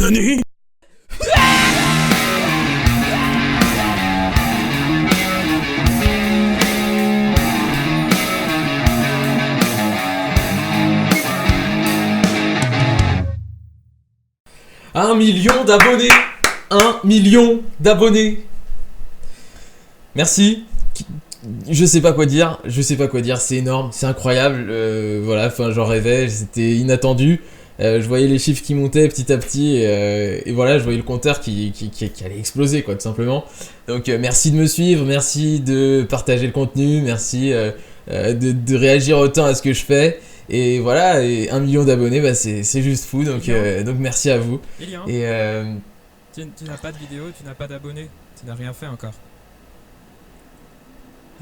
Nani? Un million d'abonnés. 1 million d'abonnés. Merci. Je sais pas quoi dire, c'est énorme, c'est incroyable, voilà, enfin j'en rêvais, c'était inattendu, je voyais les chiffres qui montaient petit à petit, et voilà, je voyais le compteur qui allait exploser, quoi, tout simplement. Donc merci de me suivre, merci de partager le contenu, merci de réagir autant à ce que je fais, et voilà, et 1 million d'abonnés, bah c'est juste fou, donc merci à vous. Elian, Et tu n'as pas de vidéo, tu n'as pas d'abonnés, tu n'as rien fait encore.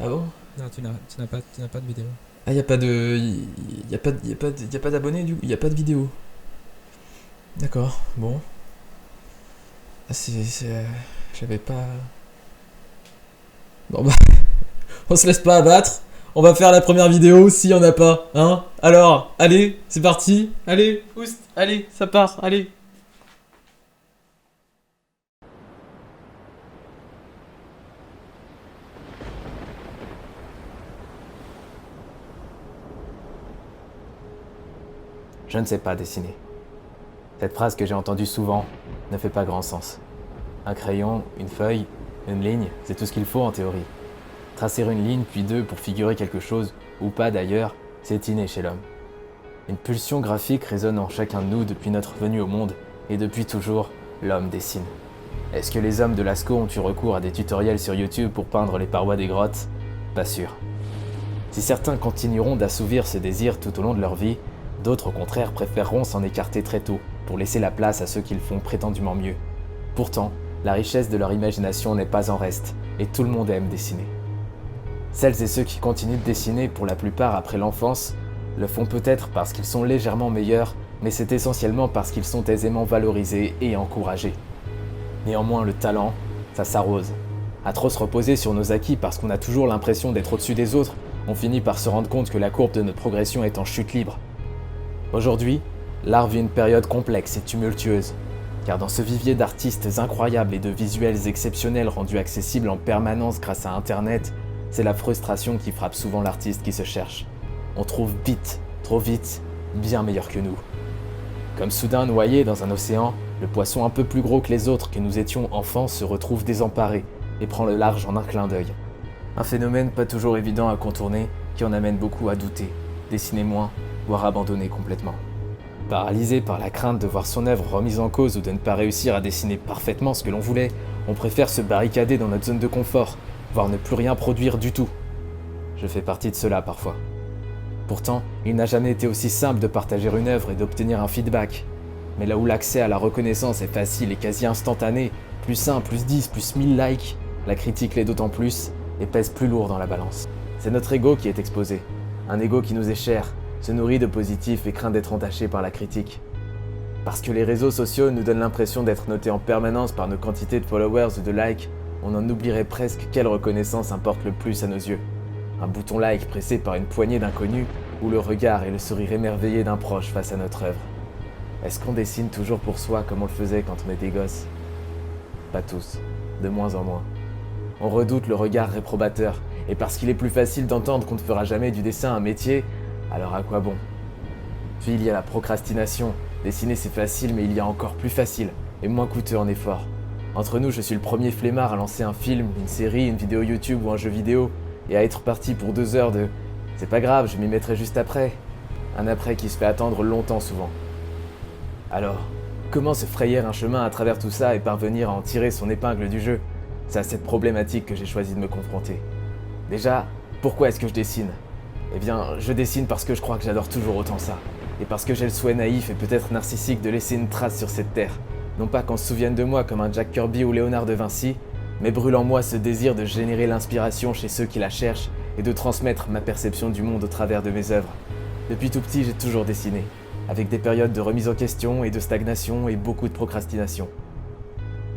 ah bon? Non, tu n'as pas de vidéo. Ah, y a pas d'abonnés du coup, y a pas de vidéo. D'accord, bon. Ah, j'avais pas... Bon bah, on se laisse pas abattre. On va faire la première vidéo s'il y en a pas, hein. Alors, allez, c'est parti. Allez, oust, allez, ça part, allez. Je ne sais pas dessiner. Cette phrase que j'ai entendue souvent ne fait pas grand sens. Un crayon, une feuille, une ligne, c'est tout ce qu'il faut en théorie. Tracer une ligne puis deux pour figurer quelque chose, ou pas d'ailleurs, c'est inné chez l'homme. Une pulsion graphique résonne en chacun de nous depuis notre venue au monde, et depuis toujours, l'homme dessine. Est-ce que les hommes de Lascaux ont eu recours à des tutoriels sur YouTube pour peindre les parois des grottes? Pas sûr. Si certains continueront d'assouvir ce désir tout au long de leur vie, d'autres au contraire préféreront s'en écarter très tôt pour laisser la place à ceux qui le font prétendument mieux. Pourtant, la richesse de leur imagination n'est pas en reste et tout le monde aime dessiner. Celles et ceux qui continuent de dessiner pour la plupart après l'enfance le font peut-être parce qu'ils sont légèrement meilleurs, mais c'est essentiellement parce qu'ils sont aisément valorisés et encouragés. Néanmoins, le talent, ça s'arrose. À trop se reposer sur nos acquis parce qu'on a toujours l'impression d'être au-dessus des autres, on finit par se rendre compte que la courbe de notre progression est en chute libre. Aujourd'hui, l'art vit une période complexe et tumultueuse, car dans ce vivier d'artistes incroyables et de visuels exceptionnels rendus accessibles en permanence grâce à Internet, c'est la frustration qui frappe souvent l'artiste qui se cherche. On trouve vite, trop vite, bien meilleur que nous. Comme soudain noyé dans un océan, le poisson un peu plus gros que les autres que nous étions enfants se retrouve désemparé et prend le large en un clin d'œil. Un phénomène pas toujours évident à contourner qui en amène beaucoup à douter, dessiner moins, voire abandonner complètement. Paralysé par la crainte de voir son œuvre remise en cause ou de ne pas réussir à dessiner parfaitement ce que l'on voulait, on préfère se barricader dans notre zone de confort, voire ne plus rien produire du tout. Je fais partie de cela parfois. Pourtant, il n'a jamais été aussi simple de partager une œuvre et d'obtenir un feedback. Mais là où l'accès à la reconnaissance est facile et quasi instantané, plus 1, plus 10, plus 1000 likes, la critique l'est d'autant plus et pèse plus lourd dans la balance. C'est notre ego qui est exposé, un ego qui nous est cher, se nourrit de positif et craint d'être entaché par la critique. Parce que les réseaux sociaux nous donnent l'impression d'être notés en permanence par nos quantités de followers ou de likes, on en oublierait presque quelle reconnaissance importe le plus à nos yeux. Un bouton like pressé par une poignée d'inconnus ou le regard et le sourire émerveillé d'un proche face à notre œuvre. Est-ce qu'on dessine toujours pour soi comme on le faisait quand on était gosse? Pas tous, de moins en moins. On redoute le regard réprobateur, et parce qu'il est plus facile d'entendre qu'on ne fera jamais du dessin un métier, alors à quoi bon? Puis il y a la procrastination. Dessiner c'est facile, mais il y a encore plus facile et moins coûteux en effort. Entre nous, je suis le premier flemmard à lancer un film, une série, une vidéo YouTube ou un jeu vidéo et à être parti pour 2 heures de « c'est pas grave, je m'y mettrai juste après ». Un après qui se fait attendre longtemps souvent. Alors, comment se frayer un chemin à travers tout ça et parvenir à en tirer son épingle du jeu? C'est à cette problématique que j'ai choisi de me confronter. Déjà, pourquoi est-ce que je dessine? Eh bien, je dessine parce que je crois que j'adore toujours autant ça. Et parce que j'ai le souhait naïf et peut-être narcissique de laisser une trace sur cette terre. Non pas qu'on se souvienne de moi comme un Jack Kirby ou Léonard de Vinci, mais brûle en moi ce désir de générer l'inspiration chez ceux qui la cherchent et de transmettre ma perception du monde au travers de mes œuvres. Depuis tout petit, j'ai toujours dessiné, avec des périodes de remise en question et de stagnation et beaucoup de procrastination.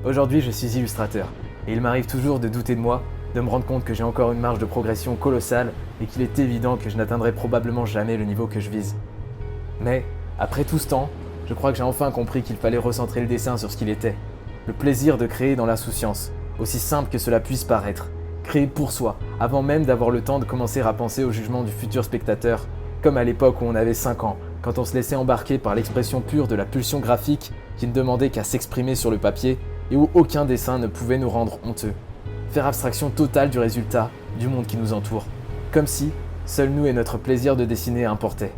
Aujourd'hui, je suis illustrateur, et il m'arrive toujours de douter de moi, de me rendre compte que j'ai encore une marge de progression colossale et qu'il est évident que je n'atteindrai probablement jamais le niveau que je vise. Mais, après tout ce temps, Je crois que j'ai enfin compris qu'il fallait recentrer le dessin sur ce qu'il était. Le plaisir de créer dans l'insouciance, aussi simple que cela puisse paraître. Créer pour soi, avant même d'avoir le temps de commencer à penser au jugement du futur spectateur, comme à l'époque où on avait 5 ans, quand on se laissait embarquer par l'expression pure de la pulsion graphique qui ne demandait qu'à s'exprimer sur le papier et où aucun dessin ne pouvait nous rendre honteux. Faire abstraction totale du résultat, du monde qui nous entoure. Comme si, seuls nous et notre plaisir de dessiner importaient.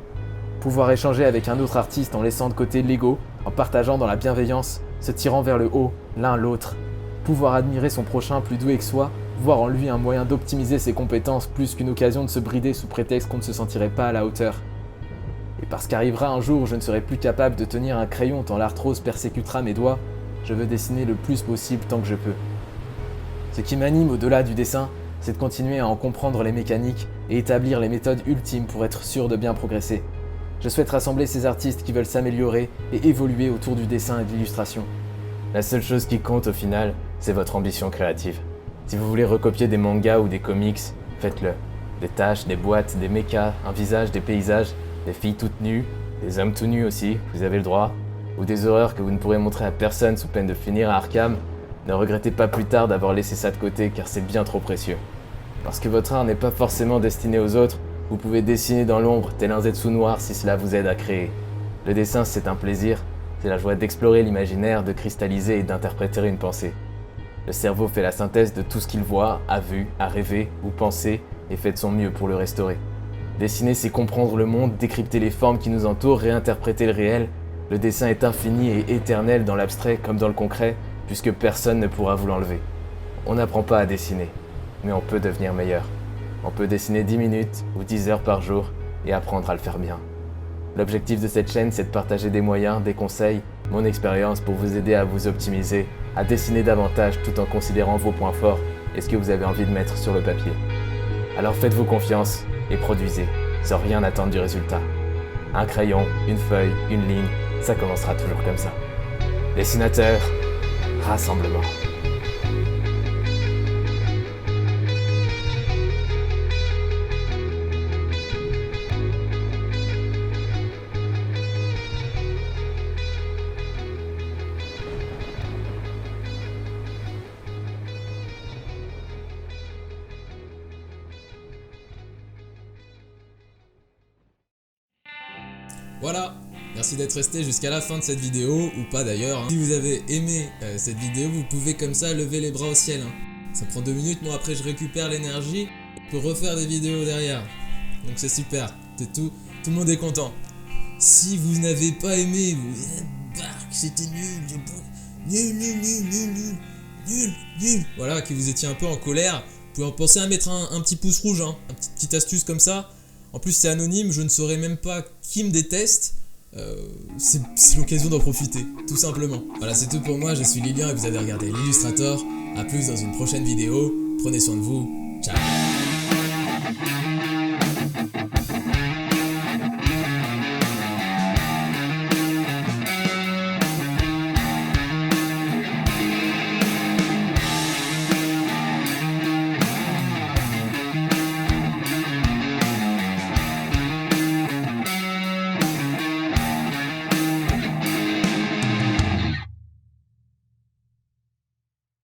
Pouvoir échanger avec un autre artiste en laissant de côté l'ego, en partageant dans la bienveillance, se tirant vers le haut, l'un l'autre. Pouvoir admirer son prochain plus doué que soi, voir en lui un moyen d'optimiser ses compétences plus qu'une occasion de se brider sous prétexte qu'on ne se sentirait pas à la hauteur. Et parce qu'arrivera un jour où je ne serai plus capable de tenir un crayon tant l'arthrose persécutera mes doigts, je veux dessiner le plus possible tant que je peux. Ce qui m'anime au-delà du dessin, c'est de continuer à en comprendre les mécaniques et établir les méthodes ultimes pour être sûr de bien progresser. Je souhaite rassembler ces artistes qui veulent s'améliorer et évoluer autour du dessin et de l'illustration. La seule chose qui compte au final, c'est votre ambition créative. Si vous voulez recopier des mangas ou des comics, faites-le. Des taches, des boîtes, des mechas, un visage, des paysages, des filles toutes nues, des hommes tout nus aussi, vous avez le droit, ou des horreurs que vous ne pourrez montrer à personne sous peine de finir à Arkham, ne regrettez pas plus tard d'avoir laissé ça de côté car c'est bien trop précieux. Parce que votre art n'est pas forcément destiné aux autres, vous pouvez dessiner dans l'ombre tel un Zetsu noir si cela vous aide à créer. Le dessin c'est un plaisir, c'est la joie d'explorer l'imaginaire, de cristalliser et d'interpréter une pensée. Le cerveau fait la synthèse de tout ce qu'il voit, a vu, a rêvé ou pensé et fait de son mieux pour le restaurer. Dessiner, c'est comprendre le monde, décrypter les formes qui nous entourent, réinterpréter le réel. Le dessin est infini et éternel dans l'abstrait comme dans le concret, puisque personne ne pourra vous l'enlever. On n'apprend pas à dessiner, mais on peut devenir meilleur. On peut dessiner 10 minutes ou 10 heures par jour et apprendre à le faire bien. L'objectif de cette chaîne, c'est de partager des moyens, des conseils, mon expérience pour vous aider à vous optimiser, à dessiner davantage tout en considérant vos points forts et ce que vous avez envie de mettre sur le papier. Alors faites-vous confiance et produisez, sans rien attendre du résultat. Un crayon, une feuille, une ligne, ça commencera toujours comme ça. Dessinateur, rassemblement. Voilà, merci d'être resté jusqu'à la fin de cette vidéo, ou pas d'ailleurs. Si vous avez aimé cette vidéo, vous pouvez comme ça lever les bras au ciel. Ça prend 2 minutes, moi après je récupère l'énergie pour refaire des vidéos derrière. Donc c'est super, tout le monde est content. Si vous n'avez pas aimé, vous c'était nul. Voilà, que vous étiez un peu en colère, vous pouvez penser à mettre un petit pouce rouge, une petite astuce comme ça. En plus c'est anonyme, je ne saurais même pas qui me déteste. C'est l'occasion d'en profiter, tout simplement. Voilà, c'est tout pour moi, je suis Lilian et vous avez regardé l'Illustrator. A plus dans une prochaine vidéo, prenez soin de vous, ciao.